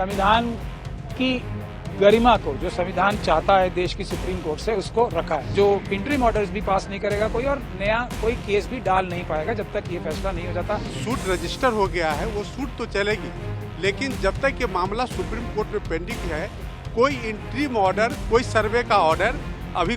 संविधान की गरिमा को, जो संविधान चाहता है देश की सुप्रीम कोर्ट से, उसको रखा है। जो इंटरिम ऑर्डर्स भी पास नहीं करेगा कोई, और नया कोई केस भी डाल नहीं पाएगा जब तक ये फैसला नहीं हो जाता। सूट रजिस्टर हो गया है, वो सूट तो चलेगी, लेकिन जब तक ये मामला सुप्रीम कोर्ट में पेंडिंग है, कोई इंटरिम ऑर्डर, कोई सर्वे का ऑर्डर अभी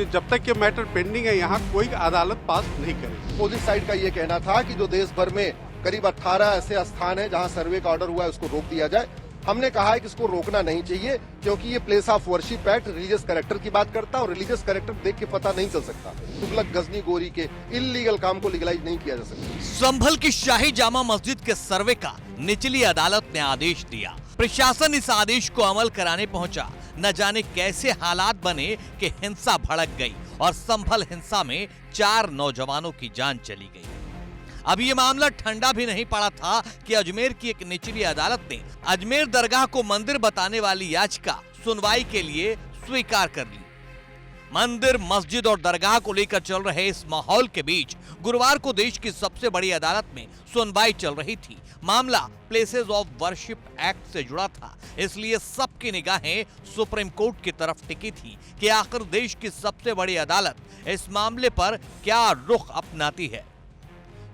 जब तक ये मैटर पेंडिंग है, यहाँ कोई अदालत पास नहीं करेगी। अपोजिट साइड का ये कहना था कि जो देश भर में करीब 18 ऐसे स्थान है जहां सर्वे का ऑर्डर हुआ है, उसको रोक दिया जाए। हमने कहा है कि इसको रोकना नहीं चाहिए, क्योंकि ये place of worship act religious character की बात करता है, और रिलीजियस कैरेक्टर देख के पता नहीं चल सकता। तुगलक गजनी गोरी के इल्लीगल काम को लीगलाइज नहीं किया जा सकता। संभल की शाही जामा मस्जिद के सर्वे का निचली अदालत ने आदेश दिया। प्रशासन इस आदेश को अमल कराने पहुंचा। न जाने कैसे हालात बने कि हिंसा भड़क गई और संभल हिंसा में 4 नौजवानों की जान चली गई। अब ये मामला ठंडा भी नहीं पड़ा था कि अजमेर की एक निचली अदालत ने अजमेर दरगाह को मंदिर बताने वाली याचिका सुनवाई के लिए स्वीकार कर ली। मंदिर, मस्जिद और दरगाह को लेकर चल रहे इस माहौल के बीच गुरुवार को देश की सबसे बड़ी अदालत में सुनवाई चल रही थी। मामला प्लेसेस ऑफ वर्शिप एक्ट से जुड़ा था, इसलिए सबकी निगाहें सुप्रीम कोर्ट की तरफ टिकी थी कि आखिर देश की सबसे बड़ी अदालत इस मामले पर क्या रुख अपनाती है।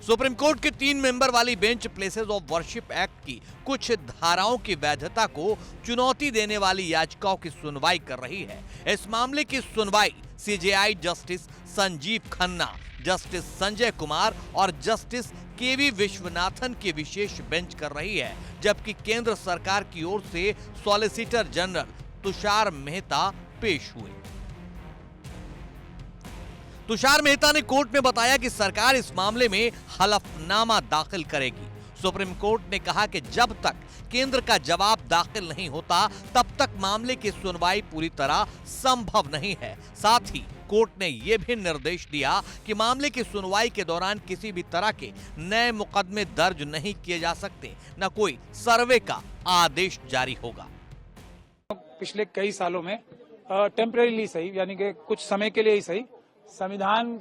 सुप्रीम कोर्ट के 3 मेंबर वाली bench places of worship act की कुछ धाराओं की वैधता को चुनौती देने वाली याचिकाओं की सुनवाई कर रही है। इस मामले की सुनवाई CJI justice Sanjeev Khanna, justice Sanjay Kumar और जस्टिस केवी विश्वनाथन की विशेष बेंच कर रही है, जबकि केंद्र सरकार की ओर से सॉलिसिटर जनरल तुषार मेहता पेश हुए। तुषार मेहता ने कोर्ट में बताया कि सरकार इस मामले में हलफनामा दाखिल करेगी। सुप्रीम कोर्ट ने कहा कि जब तक केंद्र का जवाब दाखिल नहीं होता, तब तक मामले की सुनवाई पूरी तरह संभव नहीं है। साथ ही कोर्ट ने यह भी निर्देश दिया कि मामले की सुनवाई के दौरान किसी भी तरह के नए मुकदमे दर्ज नहीं किए जा सकते, न कोई सर्वे का आदेश जारी होगा। पिछले कई सालों में टेम्परेरीली सही, यानी कि कुछ समय के लिए ही सही, संविधान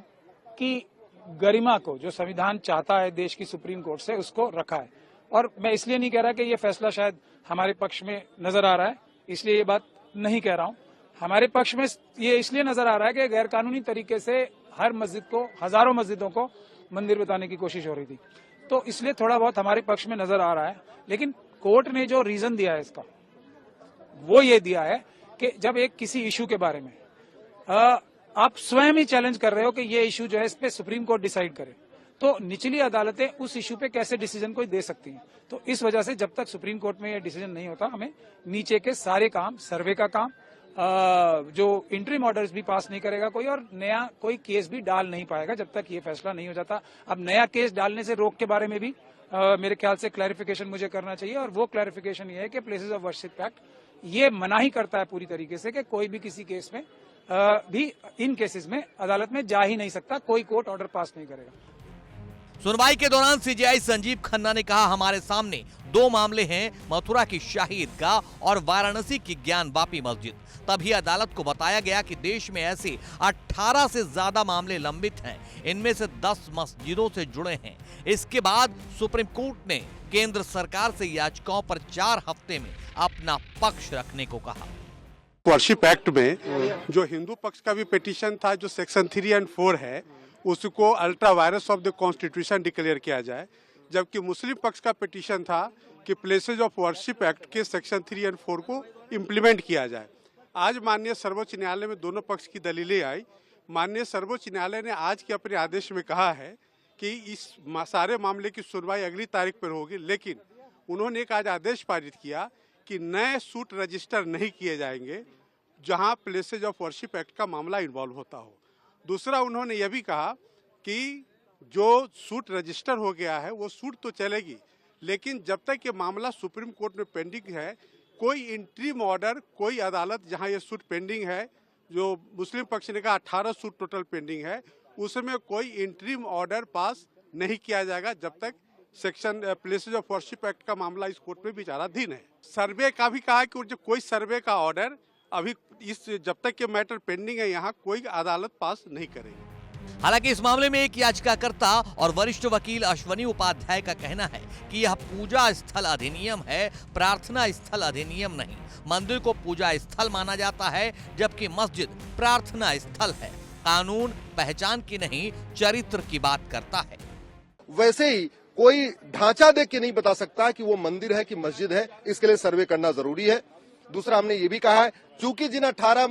की गरिमा को, जो संविधान चाहता है देश की सुप्रीम कोर्ट से, उसको रखा है। और मैं इसलिए नहीं कह रहा कि ये फैसला शायद हमारे पक्ष में नजर आ रहा है, इसलिए ये बात नहीं कह रहा हूं। हमारे पक्ष में ये इसलिए नजर आ रहा है कि गैरकानूनी तरीके से हर मस्जिद को, हजारों मस्जिदों को मंदिर बताने की कोशिश हो रही थी, तो इसलिए थोड़ा बहुत हमारे पक्ष में नजर आ रहा है। लेकिन कोर्ट ने जो रीजन दिया है इसका, वो ये दिया है कि जब एक किसी इशू के बारे में आप स्वयं ही चैलेंज कर रहे हो कि ये इशू जो है, इस पे सुप्रीम कोर्ट डिसाइड करे, तो निचली अदालतें उस इशू पे कैसे डिसीजन कोई दे सकती हैं। तो इस वजह से जब तक सुप्रीम कोर्ट में ये डिसीजन नहीं होता, हमें नीचे के सारे काम, सर्वे का काम, जो इंटरिम ऑर्डर्स भी पास नहीं करेगा कोई, और नया कोई केस भी डाल नहीं पाएगा जब तक ये फैसला नहीं हो जाता। अब नया केस डालने से रोक के बारे में भी मेरे ख्याल से क्लैरिफिकेशन मुझे करना चाहिए, और वो क्लैरिफिकेशन ये है कि प्लेसेस ऑफ वर्शिप एक्ट ये मनाही करता है पूरी तरीके से कि कोई भी किसी केस में भी इन केसेस में अदालत में जा ही नहीं सकता, कोई कोर्ट ऑर्डर पास नहीं करेगा। सुनवाई के दौरान सीजेआई संजीव खन्ना ने कहा, हमारे सामने 2 मामले हैं, मथुरा की शाही ईदगाह और वाराणसी की ज्ञान वापी मस्जिद। तभी अदालत को बताया गया कि देश में ऐसे 18 से ज्यादा मामले लंबित हैं, इनमें से 10 मस्जिदों से जुड़े हैं। इसके बाद सुप्रीम कोर्ट ने केंद्र सरकार से याचिकाओं पर 4 हफ्ते में अपना पक्ष रखने को कहा। वर्शिप एक्ट में जो हिंदू पक्ष का भी पिटीशन था, जो सेक्शन 3 और 4 है, उसको ultra vires of the constitution declare किया जाए, जबकि मुस्लिम पक्ष का पिटीशन था कि प्लेसेस ऑफ वर्शिप एक्ट के सेक्शन 3 और 4 को इम्प्लीमेंट किया जाए। आज माननीय सर्वोच्च न्यायालय में दोनों पक्ष की दलीलें आई। माननीय सर्वोच्च न्यायालय ने आज के अपने आदेश में कहा है कि इस सारे मामले की सुनवाई अगली तारीख पर होगी, लेकिन उन्होंने एक आज आदेश पारित किया कि नए सूट रजिस्टर नहीं किए जाएंगे जहां प्लेसेज ऑफ वर्शिप एक्ट का मामला इन्वॉल्व होता हो। दूसरा, उन्होंने यह भी कहा कि जो सूट रजिस्टर हो गया है, वो सूट तो चलेगी, लेकिन जब तक ये मामला सुप्रीम कोर्ट में पेंडिंग है, कोई इंटरिम ऑर्डर, कोई अदालत जहां ये सूट पेंडिंग है, जो मुस्लिम पक्ष ने कहा 18 सूट टोटल पेंडिंग है, उसमें कोई इंटरिम ऑर्डर पास नहीं किया जाएगा जब तक section places of worship act का मामला इस कोर्ट में विचाराधीन है। सर्वे का भी कहा कि जो कोई सर्वे का ऑर्डर अभी जब तक ये मैटर पेंडिंग है, यहाँ कोई अदालत पास नहीं करेगी। हालांकि इस मामले में एक याचिकाकर्ता और वरिष्ठ वकील अश्वनी उपाध्याय का कहना है कि यह पूजा स्थल अधिनियम है, प्रार्थना स्थल अधिनियम नहीं। मंदिर को पूजा स्थल माना जाता है जबकि मस्जिद प्रार्थना स्थल है। कानून पहचान की नहीं, चरित्र की बात करता है। वैसे ही कोई ढांचा देख के नहीं बता सकता कि वो मंदिर है कि मस्जिद है, इसके लिए सर्वे करना जरूरी है। दूसरा, हमने ये भी कहा है चूंकि जिन 18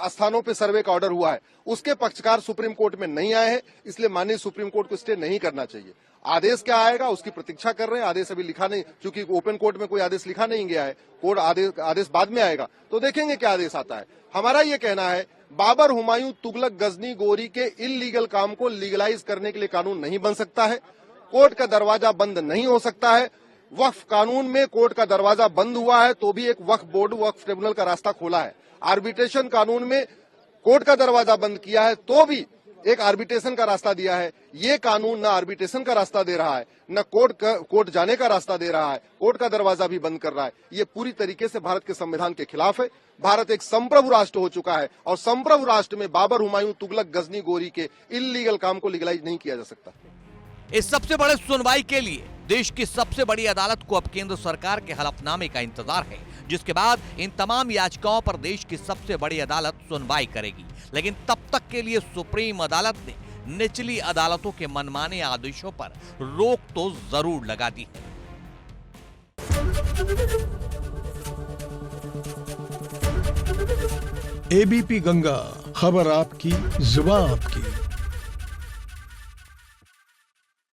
स्थानों पे सर्वे का ऑर्डर हुआ है उसके पक्षकार सुप्रीम कोर्ट में नहीं आए हैं, इसलिए माननीय सुप्रीम कोर्ट को स्टे नहीं करना चाहिए। आदेश क्या आएगा उसकी प्रतीक्षा कर रहे हैं। आदेश अभी लिखा नहीं, चूंकि ओपन कोर्ट में कोई आदेश लिखा नहीं गया है, कोर्ट आदेश बाद में आएगा तो देखेंगे क्या आदेश आता है। हमारा ये कहना है बाबर, हुमायूं, तुगलक, गजनी, गोरी के इल्लीगल काम को लीगलाइज करने के लिए कानून नहीं बन सकता है। कोर्ट का दरवाजा बंद नहीं हो सकता है। वक्फ कानून में कोर्ट का दरवाजा बंद हुआ है तो भी एक वक्फ बोर्ड, वक्फ ट्रिब्यूनल का रास्ता खोला है। आर्बिट्रेशन कानून में कोर्ट का दरवाजा बंद किया है तो भी एक आर्बिट्रेशन का रास्ता दिया है। ये कानून न आर्बिट्रेशन का रास्ता दे रहा है, न कोर्ट जाने का रास्ता दे रहा है, कोर्ट का दरवाजा भी बंद कर रहा है। ये पूरी तरीके से भारत के संविधान के खिलाफ है। भारत एक संप्रभु राष्ट्र हो चुका है और संप्रभु राष्ट्र में बाबर, हुमायूं, तुगलक, गजनी, गोरी के इल्लीगल काम को लीगलाइज नहीं किया जा सकता। इस सबसे बड़े सुनवाई के लिए देश की सबसे बड़ी अदालत को अब केंद्र सरकार के हलफनामे का इंतजार है, जिसके बाद इन तमाम याचिकाओं पर देश की सबसे बड़ी अदालत सुनवाई करेगी। लेकिन तब तक के लिए सुप्रीम अदालत ने निचली अदालतों के मनमाने आदेशों पर रोक तो जरूर लगा दी है। एबीपी गंगा, खबर आपकी, जुबान आपकी।